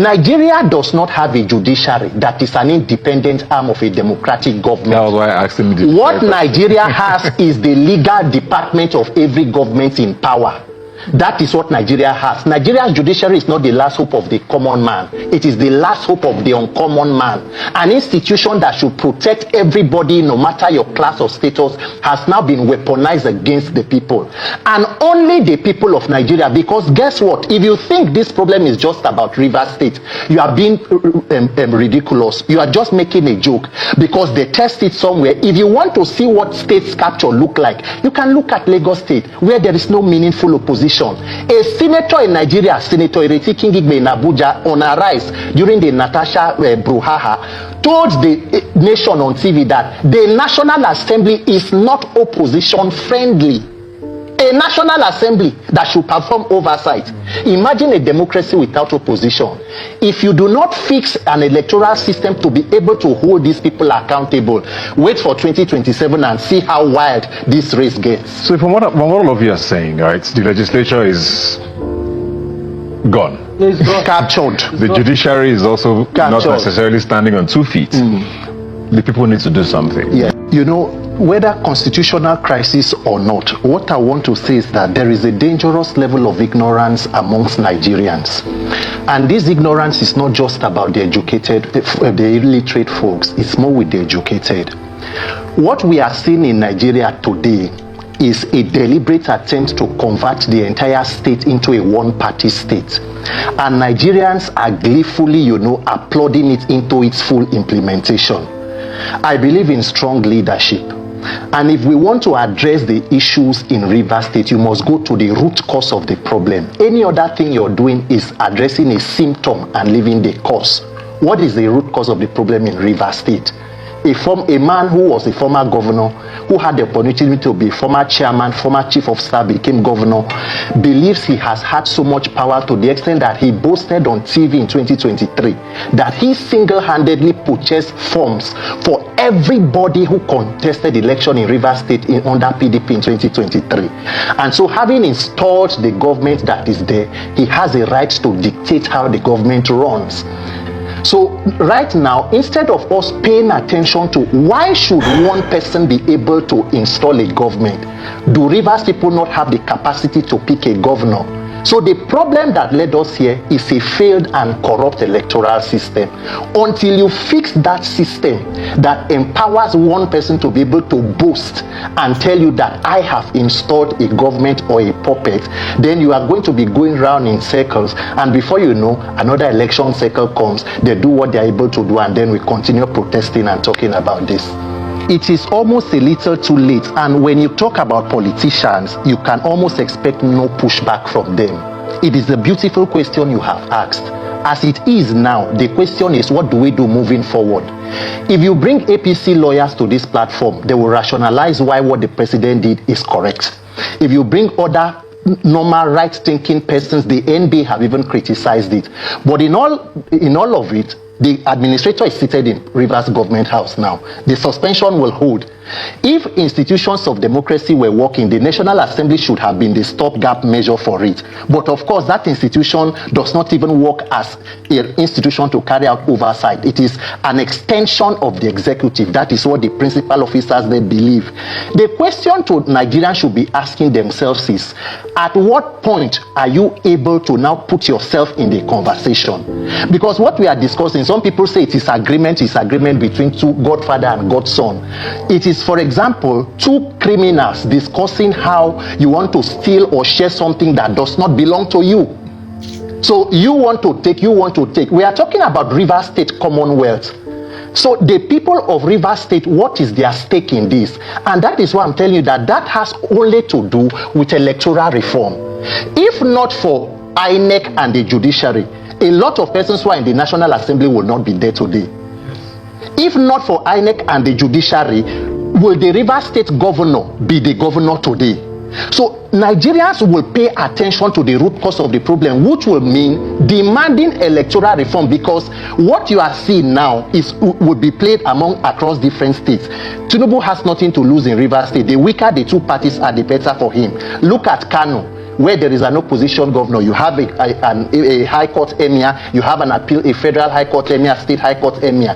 Nigeria does not have a judiciary that is an independent arm of a democratic government. That was why I asked him. What Nigeria has is the legal department of every government in power. That is what Nigeria has. Nigeria's judiciary is not the last hope of the common man. It is the last hope of the uncommon man. An institution that should protect everybody, no matter your class or status, has now been weaponized against the people. And only the people of Nigeria, because guess what? If you think this problem is just about Rivers State, you are being ridiculous. You are just making a joke because they test it somewhere. If you want to see what state's capture look like, you can look at Lagos State, where there is no meaningful opposition. A senator in Nigeria, Senator Ireti Kingigbe in Abuja, on a rise during the Natasha brouhaha, told the nation on TV that the National Assembly is not opposition friendly. A National Assembly that should perform oversight. Imagine a democracy without opposition. If you do not fix an electoral system to be able to hold these people accountable, wait for 2027 and see how wild this race gets. So from what all of you are saying, right, the legislature is gone. It's gone. Captured. The judiciary is also not necessarily standing on 2 feet. The people need to do something. Yeah. You know, whether constitutional crisis or not, what I want to say is that there is a dangerous level of ignorance amongst Nigerians. And this ignorance is not just about the educated, the illiterate folks, it's more with the educated. What we are seeing in Nigeria today is a deliberate attempt to convert the entire state into a one-party state. And Nigerians are gleefully, applauding it into its full implementation. I believe in strong leadership. And if we want to address the issues in Rivers State, you must go to the root cause of the problem. Any other thing you're doing is addressing a symptom and leaving the cause. What is the root cause of the problem in Rivers State? A man who was a former governor, who had the opportunity to be former chairman, former chief of staff, became governor, believes he has had so much power to the extent that he boasted on TV in 2023 that he single-handedly purchased forms for everybody who contested election in Rivers State under PDP in 2023. And so, having installed the government that is there, he has a right to dictate how the government runs. So right now, instead of us paying attention to why should one person be able to install a government, do Rivers people not have the capacity to pick a governor? So the problem that led us here is a failed and corrupt electoral system. Until you fix that system that empowers one person to be able to boast and tell you that I have installed a government or a puppet, then you are going to be going around in circles, and before you know, another election cycle comes, they do what they are able to do, and then we continue protesting and talking about this. It is almost a little too late, and when you talk about politicians, you can almost expect no pushback from them. It is a beautiful question you have asked. As it is now, the question is, what do we do moving forward? If you bring APC lawyers to this platform, they will rationalize why what the president did is correct. If you bring other normal right-thinking persons, the NB have even criticized it. But in all of it, the administrator is seated in Rivers Government House now. The suspension will hold. If institutions of democracy were working, the National Assembly should have been the stopgap measure for it. But of course, that institution does not even work as an institution to carry out oversight. It is an extension of the executive. That is what the principal officers they believe. The question to Nigerians should be asking themselves is, at what point are you able to now put yourself in the conversation? Because what we are discussing, some people say it is agreement between two Godfather and Godson. It is, for example, two criminals discussing how you want to steal or share something that does not belong to you. So you want to take. We are talking about Rivers State Commonwealth. So the people of Rivers State, what is their stake in this? And that is why I'm telling you that has only to do with electoral reform. If not for INEC and the judiciary, a lot of persons who are in the National Assembly will not be there today. If not for INEC and the judiciary, will the Rivers State governor be the governor today? So Nigerians will pay attention to the root cause of the problem, which will mean demanding electoral reform, because what you are seeing now will be played across different states. Tinubu has nothing to lose in Rivers State. The weaker the two parties are, the better for him. Look at Kano. where there is an opposition governor, you have a high court emir, you have an appeal, a federal high court emir, state high court emir.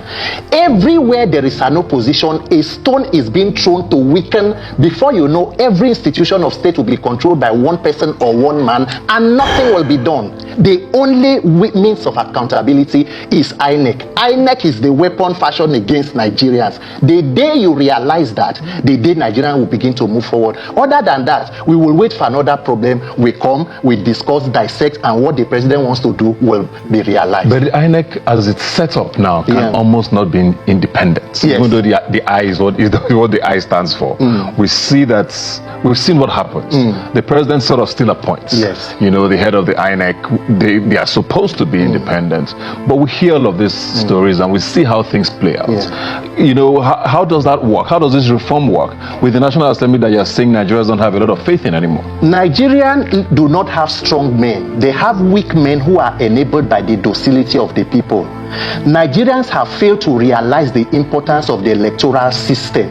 Everywhere there is an opposition, a stone is being thrown to weaken. Before you know, every institution of state will be controlled by one person or one man, and nothing will be done. The only means of accountability is INEC. INEC is the weapon fashioned against Nigerians. The day you realize that, the day Nigerians will begin to move forward. Other than that, we will wait for another problem. We come, we discuss, dissect, and what the president wants to do will be realized. But the INEC, as it's set up now, can almost not be independent. Yes. Even though the I is what the I stands for. We see that. We've seen what happens. The president sort of still appoints. Yes. You know, the head of the INEC, they are supposed to be independent. But we hear all of these stories and we see how things play out. Yeah. You know, how does that work? How does this reform work with the National Assembly that you're saying Nigerians don't have a lot of faith in anymore? Nigerians do not have strong men. They have weak men who are enabled by the docility of the people. Nigerians have failed to realize the importance of the electoral system.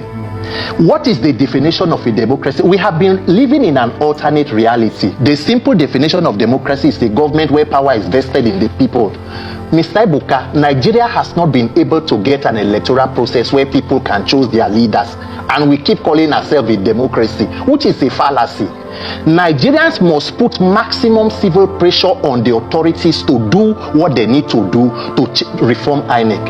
What is the definition of a democracy? We have been living in an alternate reality. The simple definition of democracy is a government where power is vested in the people. Mr. Ibuka, Nigeria has not been able to get an electoral process where people can choose their leaders. And we keep calling ourselves a democracy, which is a fallacy. Nigerians must put maximum civil pressure on the authorities to do what they need to do to reform INEC.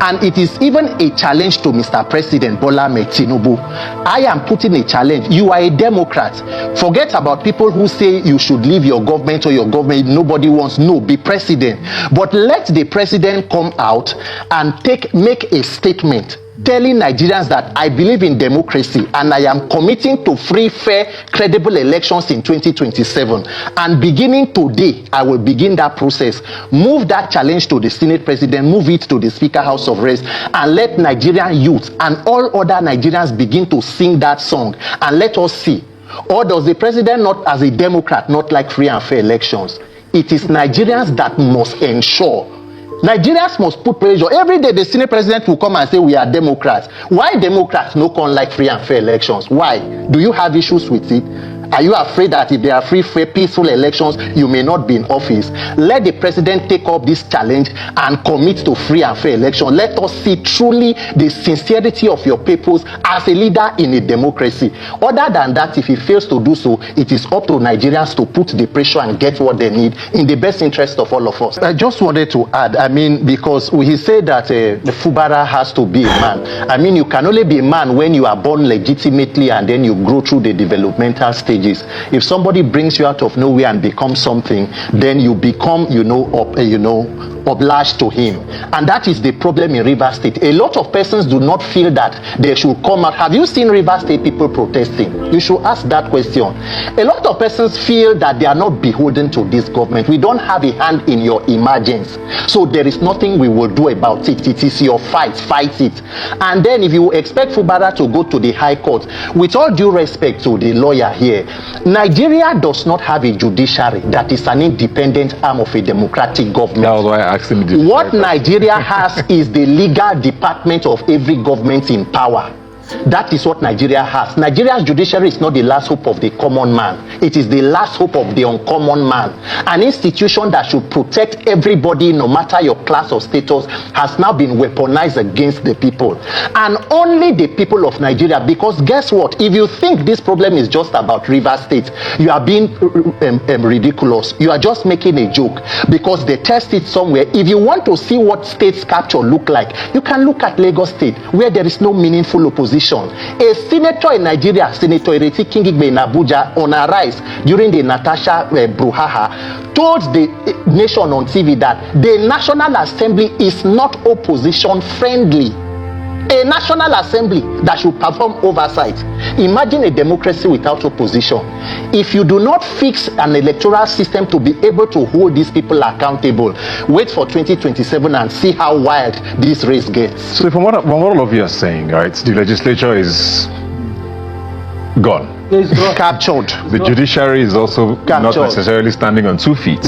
And it is even a challenge to Mr. President Bola Ahmed Tinubu. I am putting a challenge. You are a Democrat. Forget about people who say you should leave your government or your government nobody wants. No, be president. But let the president come out and make a statement telling Nigerians that I believe in democracy and I am committing to free, fair, credible elections in 2027. And beginning today, I will begin that process. Move that challenge to the Senate President, move it to the Speaker House of Reps, and let Nigerian youth and all other Nigerians begin to sing that song. And let us see. Or does the president, not as a Democrat, not like free and fair elections? It is Nigerians that must ensure. Nigerians must put pressure. Every day the Senate President will come and say we are Democrats. Why Democrats no come like free and fair elections? Why? Do you have issues with it? Are you afraid that if there are free, fair, peaceful elections, you may not be in office? Let the president take up this challenge and commit to free and fair elections. Let us see truly the sincerity of your peoples as a leader in a democracy. Other than that, if he fails to do so, it is up to Nigerians to put the pressure and get what they need in the best interest of all of us. I just wanted to add, because he said that the Fubara has to be a man. You can only be a man when you are born legitimately and then you grow through the developmental stage. If somebody brings you out of nowhere and becomes something, then you become, obliged to him. And that is the problem in Rivers State. A lot of persons do not feel that they should come out. Have you seen Rivers State people protesting? You should ask that question. A lot of persons feel that they are not beholden to this government. We don't have a hand in your emergence. So there is nothing we will do about it. It is your fight it. And then if you expect Fubara to go to the High Court, with all due respect to the lawyer here, Nigeria does not have a judiciary that is an independent arm of a democratic government. That was why I asked him. What Nigeria has is the legal department of every government in power. That is what Nigeria has. Nigeria's judiciary is not the last hope of the common man. It is the last hope of the uncommon man. An institution that should protect everybody, no matter your class or status, has now been weaponized against the people. And only the people of Nigeria, because guess what? If you think this problem is just about Rivers State, you are being ridiculous. You are just making a joke because they test it somewhere. If you want to see what states capture look like, you can look at Lagos State, where there is no meaningful opposition. A senator in Nigeria, Senator Ireti Kingigbe in Abuja, on a rise during the Natasha Bruhaha, told the nation on TV that the National Assembly is not opposition friendly. A National Assembly that should perform oversight. Imagine a democracy without opposition. If you do not fix an electoral system to be able to hold these people accountable, wait for 2027 and see how wild this race gets. So from what all of you are saying, right, the legislature is gone. Captured. The judiciary is also not necessarily standing on 2 feet.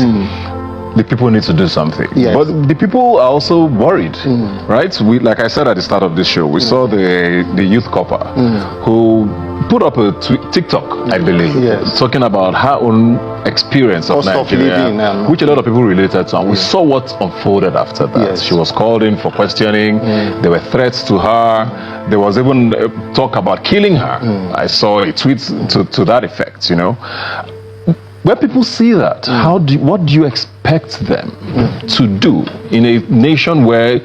The people need to do something. Yes. But the people are also worried, right? Like I said at the start of this show, we saw the youth copper who put up a TikTok, I believe, talking about her own experience of Nigeria, which a lot of people related to, and we saw what unfolded after that. She was called in for questioning. There were threats to her. There was even talk about killing her. I saw a tweet to that effect, you know. When people see that, what do you expect them to do in a nation where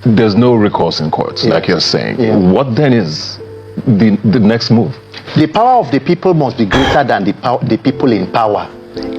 there's no recourse in courts, like you're saying? What then is the next move? The power of the people must be greater than the people in power.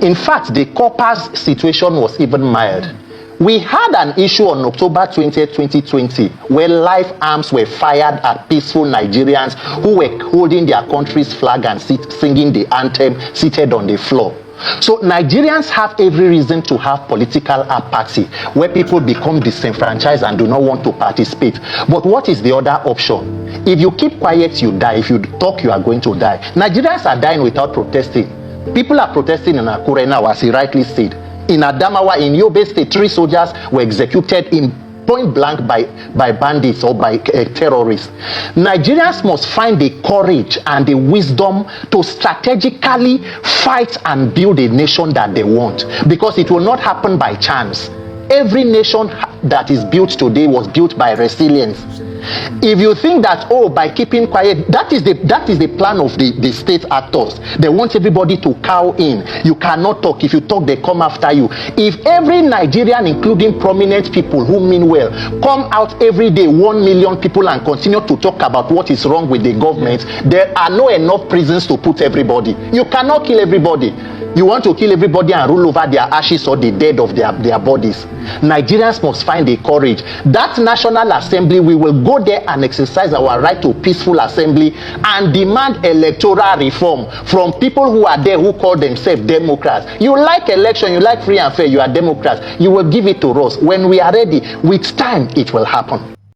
In fact, the corpus situation was even mild. We had an issue on October 20th, 2020, where live arms were fired at peaceful Nigerians who were holding their country's flag and singing the anthem seated on the floor. So Nigerians have every reason to have political apathy, where people become disenfranchised and do not want to participate. But what is the other option? If you keep quiet, you die. If you talk, you are going to die. Nigerians are dying without protesting. People are protesting in Akure now, as he rightly said. In Adamawa, in Yobe State, 3 soldiers were executed in point blank by bandits or by terrorists. Nigerians must find the courage and the wisdom to strategically fight and build a nation that they want, because it will not happen by chance. Every nation that is built today was built by resilience. If you think that, by keeping quiet, that is the plan of the state actors. They want everybody to cow in. You cannot talk. If you talk, they come after you. If every Nigerian, including prominent people who mean well, come out every day, 1 million people, and continue to talk about what is wrong with the government, there are not enough prisons to put everybody. You cannot kill everybody. You want to kill everybody and rule over their ashes or the dead of their bodies. Nigerians must find the courage. That National Assembly, we will go there and exercise our right to peaceful assembly and demand electoral reform from people who are there who call themselves Democrats. You like election, you like free and fair, you are Democrats. You will give it to us. When we are ready, with time, it will happen.